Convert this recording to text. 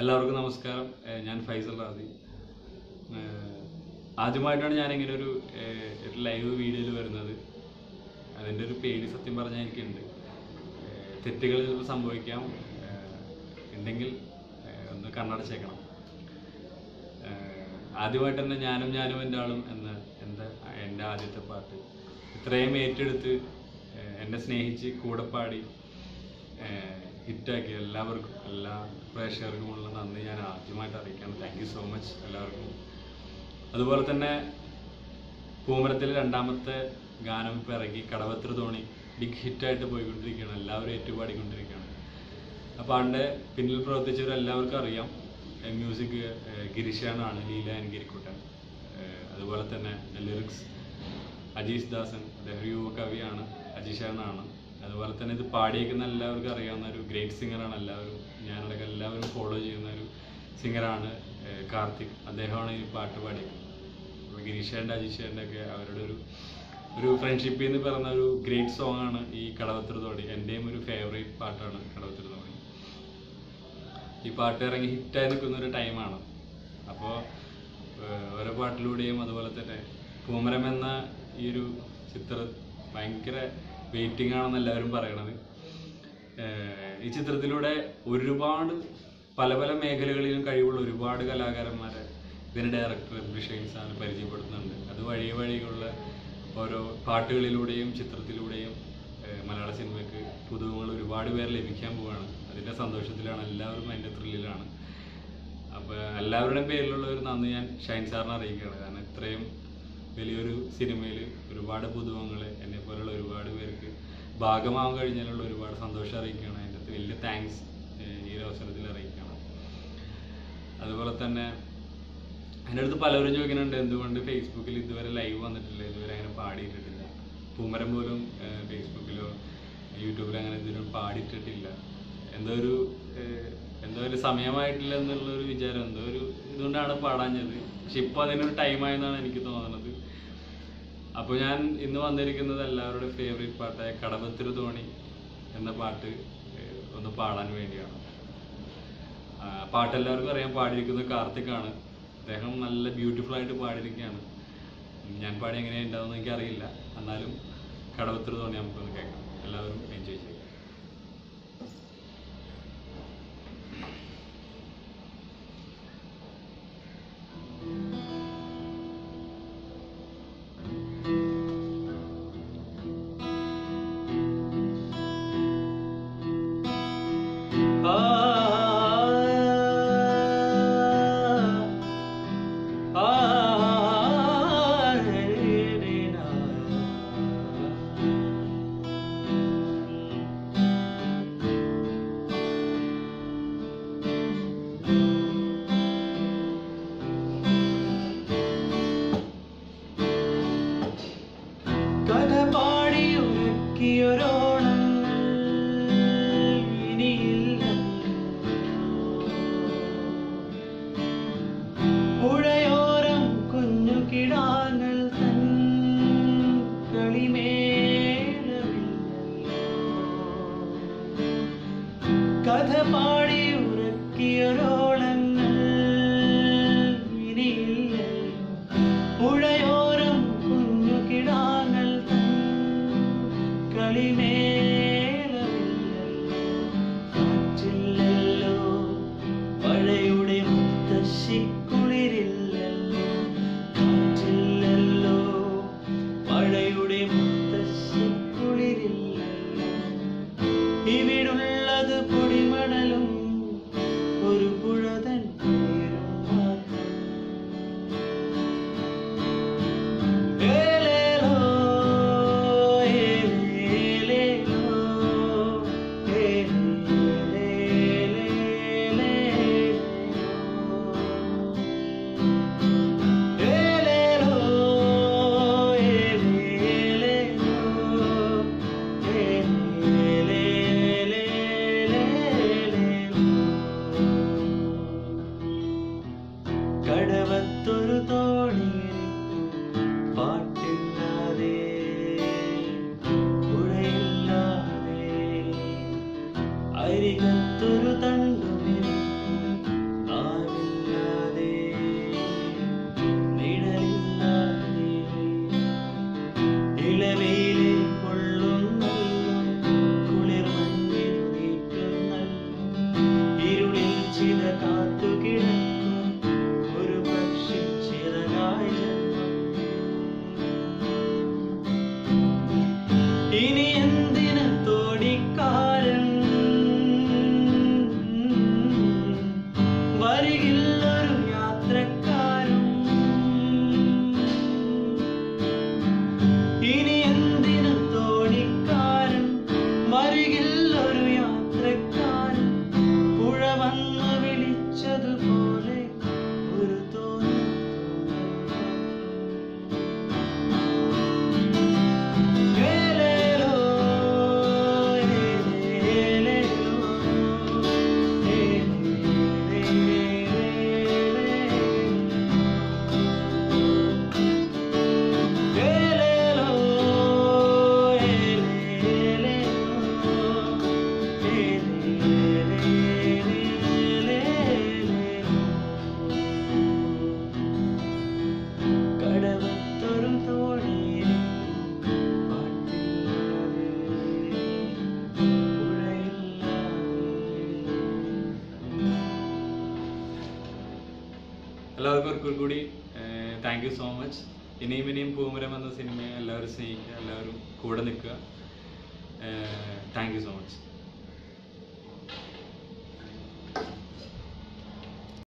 എല്ലാവർക്കും നമസ്കാരം. ഞാൻ ഫൈസൽ റാദി. ആദ്യമായിട്ടാണ് ഞാൻ ഇങ്ങനെ ഒരു ലൈവ് വീഡിയോയിൽ വരുന്നത്. അതിൻ്റെ ഒരു പേടി സത്യം പറഞ്ഞാൽ എനിക്കുണ്ട്. തെറ്റുകൾ ചിലപ്പോൾ സംഭവിക്കാം. ഉണ്ടെങ്കിൽ ഒന്ന് കണ്ണടച്ചേക്കണം. ആദ്യമായിട്ട് തന്നെ ഞാനും എൻ്റെ ആളും എൻ്റെ ആദ്യത്തെ പാട്ട് ഇത്രയും ഏറ്റെടുത്ത് എന്നെ സ്നേഹിച്ച് കൂടെ പാടി ഹിറ്റാക്കി എല്ലാവർക്കും, എല്ലാ പ്രേക്ഷകർക്കുമുള്ള നന്ദി ഞാൻ ആദ്യമായിട്ട് അറിയിക്കണം. താങ്ക് യു സോ മച്ച് എല്ലാവർക്കും. അതുപോലെ തന്നെ പൂമരത്തിലെ രണ്ടാമത്തെ ഗാനം ഇപ്പോൾ ഇറങ്ങി, കടവത്ര തോണി ബിഗ് ഹിറ്റായിട്ട് പോയിക്കൊണ്ടിരിക്കുകയാണ്. എല്ലാവരും ഏറ്റുപാടിക്കൊണ്ടിരിക്കുകയാണ്. അപ്പോൾ അതിൻ്റെ പിന്നിൽ പ്രവർത്തിച്ചവരെല്ലാവർക്കും അറിയാം. മ്യൂസിക് ഗിരീഷാനാണ്, ലീല ആൻഡ് ഗിരിക്കുട്ടൻ. അതുപോലെ തന്നെ ലിറിക്സ് അജീഷ് ദാസൻ, അദ്ദേഹം യുവ കവിയാണ്, അജീഷാനാണ്. അതുപോലെ തന്നെ ഇത് പാടിയേക്കുന്ന എല്ലാവർക്കും അറിയാവുന്ന ഒരു ഗ്രേറ്റ് സിംഗറാണ്. ഞാനടക്കം എല്ലാവരും ഫോളോ ചെയ്യുന്ന ഒരു സിംഗറാണ് കാർത്തിക്. അദ്ദേഹമാണ് ഈ പാട്ട് പാടിയേക്കുന്നത്. അപ്പോൾ ഗിരീഷേൻ്റെ അജീഷേൻ്റെ ഒക്കെ അവരുടെ ഒരു ഫ്രണ്ട്ഷിപ്പിൽ നിന്ന് പിറന്ന ഒരു ഗ്രേറ്റ് സോങ് ആണ് ഈ കടവത്ര തോണി. എൻ്റെയും ഒരു ഫേവറേറ്റ് പാട്ടാണ് കടവത്ര തോണി. ഈ പാട്ട് ഇറങ്ങി ഹിറ്റായി നിൽക്കുന്ന ഒരു ടൈമാണ്. അപ്പോൾ ഓരോ പാട്ടിലൂടെയും അതുപോലെ തന്നെ പൂമരം എന്ന ഈ ഒരു ചിത്രം ഭയങ്കര വെയിറ്റിംഗ് ആണെന്ന് എല്ലാവരും പറയണത്. ഈ ചിത്രത്തിലൂടെ ഒരുപാട് പല മേഖലകളിലും കഴിവുള്ള ഒരുപാട് കലാകാരന്മാരെ ഇതിൻ്റെ ഡയറക്ടർ ബ്രിഷൈൻസാണ് പരിചയപ്പെടുത്തുന്നുണ്ട്. അത് വഴിയുള്ള ഓരോ പാട്ടുകളിലൂടെയും ചിത്രത്തിലൂടെയും മലയാള സിനിമയ്ക്ക് പുതുമകൾ ഒരുപാട് പേർ ലഭിക്കാൻ പോവുകയാണ്. അതിൻ്റെ സന്തോഷത്തിലാണ്, എല്ലാവരും അതിൻ്റെ ത്രില്ലിലാണ്. അപ്പോൾ എല്ലാവരുടെയും പേരിലുള്ള ഒരു നന്ദി ഞാൻ ഷൈൻ സാറിനെ അറിയിക്കുകയാണ്. കാരണം ഇത്രയും വലിയൊരു സിനിമയിൽ ഒരുപാട് പുതുമകൾ എന്നെപ്പോലുള്ള ഒരുപാട് പേർക്ക് ഭാഗമാകാൻ കഴിഞ്ഞാലുള്ള ഒരുപാട് സന്തോഷം അറിയിക്കുകയാണ്. അതിൻ്റെ അകത്ത് വലിയ താങ്ക്സ് ഈ ഒരു അവസരത്തിൽ അറിയിക്കണം. അതുപോലെ തന്നെ എൻ്റെ അടുത്ത് പലരും ചോദിക്കുന്നുണ്ട്, എന്തുകൊണ്ട് ഫേസ്ബുക്കിൽ ഇതുവരെ ലൈവ് വന്നിട്ടില്ല, ഇതുവരെ അങ്ങനെ പാടിയിട്ടിട്ടില്ല. പൂമരം പോലും ഫേസ്ബുക്കിലോ യൂട്യൂബിലോ അങ്ങനെ ഇതുവരെ പാടിയിട്ടിട്ടില്ല. എന്തോ ഒരു സമയമായിട്ടില്ല എന്നുള്ളൊരു വിചാരം, ഇതുകൊണ്ടാണ് പാടാഞ്ഞത്. പക്ഷെ ഇപ്പോൾ അതിനൊരു ടൈമായെന്നാണ് എനിക്ക് തോന്നുന്നത്. അപ്പോൾ ഞാൻ ഇന്ന് വന്നിരിക്കുന്നത് എല്ലാവരുടെ ഫേവറേറ്റ് പാട്ടായ കടവത്ര തോണി എന്ന പാട്ട് ഒന്ന് പാടാൻ വേണ്ടിയാണ്. പാട്ട് എല്ലാവർക്കും അറിയാം, പാടിയിരിക്കുന്നത് കാർത്തിക്കാണ്. അദ്ദേഹം നല്ല ബ്യൂട്ടിഫുൾ ആയിട്ട് പാടിയിരിക്കുകയാണ്. ഞാൻ പാടി എങ്ങനെയാണ് ഉണ്ടാവുമെന്ന് എനിക്കറിയില്ല. എന്നാലും കടവത്ര തോണി നമുക്കൊന്ന് കേൾക്കാം. എല്ലാവരും എൻജോയ് ചെയ്യാം. കഥ പാടി ഉറക്കിയൊരോണം ഇനിയില്ല, പുഴയോരം കുഞ്ഞു കിടാങ്ങൾ തൻ കളിമേളമില്ലല്ലോ. കഥ പാടി ഉറക്കിയൊരോളങ്ങൾ ഇനിയില്ലല്ലോ, പുഴയോരം കുഞ്ഞു കിടാങ്ങൾ കളിമേളമില്ലല്ലോ. കാറ്റില്ലല്ലോ, മഴയുടെ മുത്തശ്ശിക്കുളിരില്ലല്ലോ. കാറ്റില്ലല്ലോ, മഴയുടെ മുത്തശ്ശിക്കുളിരില്ലല്ലോ. ഇവിടുള്ളത് പൊടിമണലും ഒരു പുഴതൻ പേരും മാത്രം. കടവത്തൊരു തോണിയിൽ പാട്ടില്ലാതെ, പുഴയില്ലാതെ, അരികത്തൊരു തണ്ടുമിൽ അരികിൽ ഒരു യാത്രക്കാരൻ പുഴ വന്നു വിളിച്ചതുപോലെ ഒരു തോന്നൽ ഏലേലോ ഏലേലോ കടവത്തൊരു തോണിയിൽ പാട്ടില്ലാതെ എല്ലാവർക്കും ഒരിക്കൽ കൂടി താങ്ക് യു സോ മച്ച്. ഇനിയും പൂമരം എന്ന സിനിമയെ എല്ലാവരും സ്നേഹിക്കുക, എല്ലാവരും കൂടെ നിൽക്കുക. Thank you so much.